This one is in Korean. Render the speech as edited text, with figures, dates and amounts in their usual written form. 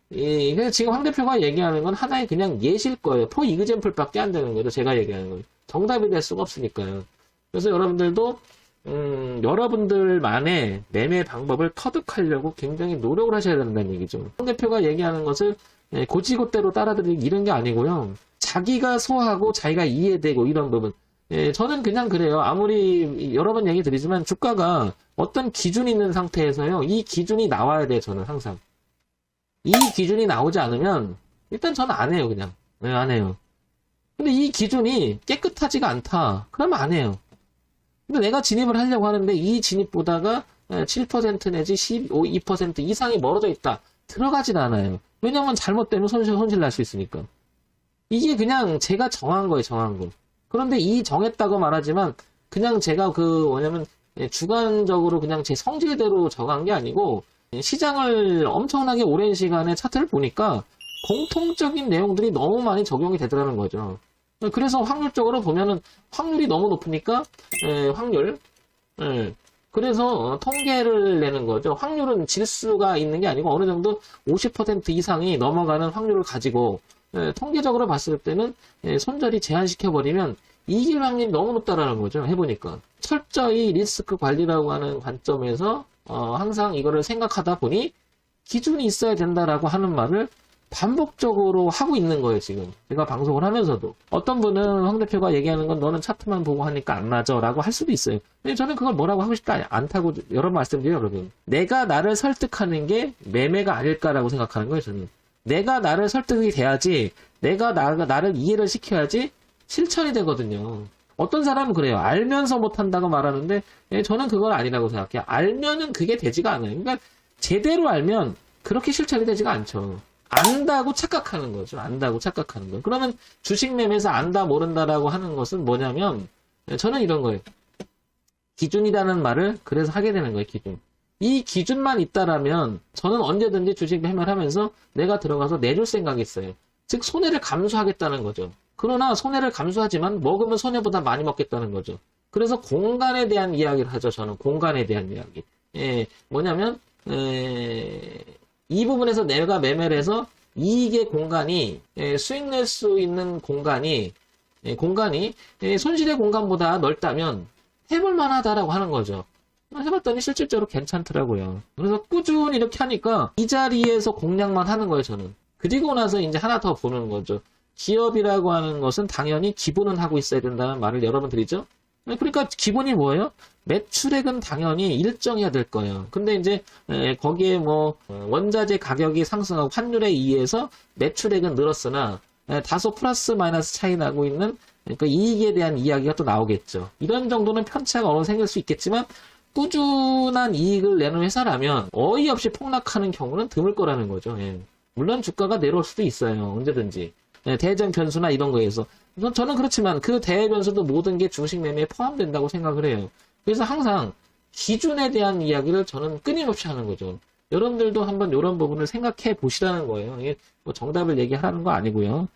그래서 지금 황 대표가 얘기하는 건 하나의 그냥 예시일 거예요. 포 이그젠플밖에 안 되는 거죠. 제가 얘기하는 건. 정답이 될 수가 없으니까요. 그래서 여러분들도 여러분들만의 매매 방법을 터득하려고 굉장히 노력을 하셔야 된다는 얘기죠. 황 대표가 얘기하는 것을 고지고대로 따라들이기 이런 게 아니고요. 자기가 소화하고 자기가 이해되고 이런 부분. 저는 그냥 그래요. 아무리 여러 번 얘기 드리지만 주가가 어떤 기준이 있는 상태에서요. 이 기준이 나와야 돼요. 저는 항상. 이 기준이 나오지 않으면 일단 저는 안 해요. 그냥. 안 해요. 근데 이 기준이 깨끗하지가 않다. 그러면 안 해요. 근데 내가 진입을 하려고 하는데 이 진입보다가 7% 내지 15, 2% 이상이 멀어져 있다. 들어가진 않아요. 왜냐면 잘못되면 손실 날 수 있으니까. 이게 그냥 제가 정한 거예요. 정한 거. 그런데 이 정했다고 말하지만 그냥 제가 뭐냐면 주관적으로 그냥 제 성질대로 정한 게 아니고 시장을 엄청나게 오랜 시간에 차트를 보니까 공통적인 내용들이 너무 많이 적용이 되더라는 거죠. 그래서 확률적으로 보면은 확률이 너무 높으니까 확률 그래서 통계를 내는 거죠. 확률은 질수가 있는 게 아니고 어느 정도 50% 이상이 넘어가는 확률을 가지고 통계적으로 봤을 때는 손절이 제한시켜버리면 이길 확률이 너무 높다라는 거죠. 해보니까 철저히 리스크 관리라고 하는 관점에서 항상 이거를 생각하다 보니 기준이 있어야 된다라고 하는 말을 반복적으로 하고 있는 거예요, 지금. 제가 방송을 하면서도. 어떤 분은 황 대표가 얘기하는 건 너는 차트만 보고 하니까 안 맞아 라고 할 수도 있어요. 근데 저는 그걸 뭐라고 하고 싶지 않다고 여러 번 말씀드려요, 여러분. 내가 나를 설득하는 게 매매가 아닐까라고 생각하는 거예요, 저는. 내가 나를 설득이 돼야지, 내가 나를 이해를 시켜야지 실천이 되거든요. 어떤 사람은 그래요. 알면서 못한다고 말하는데 저는 그건 아니라고 생각해요. 알면은 그게 되지가 않아요. 그러니까 제대로 알면 그렇게 실천이 되지가 않죠. 안다고 착각하는 거죠. 안다고 착각하는 거. 그러면 주식 매매에서 안다 모른다라고 하는 것은 뭐냐면 저는 이런 거예요. 기준이라는 말을 그래서 하게 되는 거예요. 기준. 이 기준만 있다라면 저는 언제든지 주식 매매를 하면서 내가 들어가서 내줄 생각이 있어요. 즉 손해를 감수하겠다는 거죠. 그러나 손해를 감수하지만 먹으면 손해보다 많이 먹겠다는 거죠. 그래서 공간에 대한 이야기를 하죠. 저는 공간에 대한 이야기. 뭐냐면 이 부분에서 내가 매매를 해서 이익의 공간이 수익 낼 수 있는 공간이 손실의 공간보다 넓다면 해볼 만하다라고 하는 거죠. 해봤더니 실질적으로 괜찮더라고요. 그래서 꾸준히 이렇게 하니까 이 자리에서 공략만 하는 거예요, 저는. 그리고 나서 이제 하나 더 보는 거죠. 기업이라고 하는 것은 당연히 기본은 하고 있어야 된다는 말을 여러 번 드리죠. 그러니까 기본이 뭐예요? 매출액은 당연히 일정해야 될 거예요. 근데 이제 거기에 원자재 가격이 상승하고 환율에 의해서 매출액은 늘었으나 다소 플러스 마이너스 차이 나고 있는 그 이익에 대한 이야기가 또 나오겠죠. 이런 정도는 편차가 어느 정도 생길 수 있겠지만 꾸준한 이익을 내는 회사라면 어이없이 폭락하는 경우는 드물 거라는 거죠. 물론 주가가 내려올 수도 있어요. 언제든지. 대전 변수나 이런 거에서. 저는 그렇지만 그 대외 변수도 모든 게 주식 매매에 포함된다고 생각을 해요. 그래서 항상 기준에 대한 이야기를 저는 끊임없이 하는 거죠. 여러분들도 한번 이런 부분을 생각해 보시라는 거예요. 이게 정답을 얘기하라는 거 아니고요.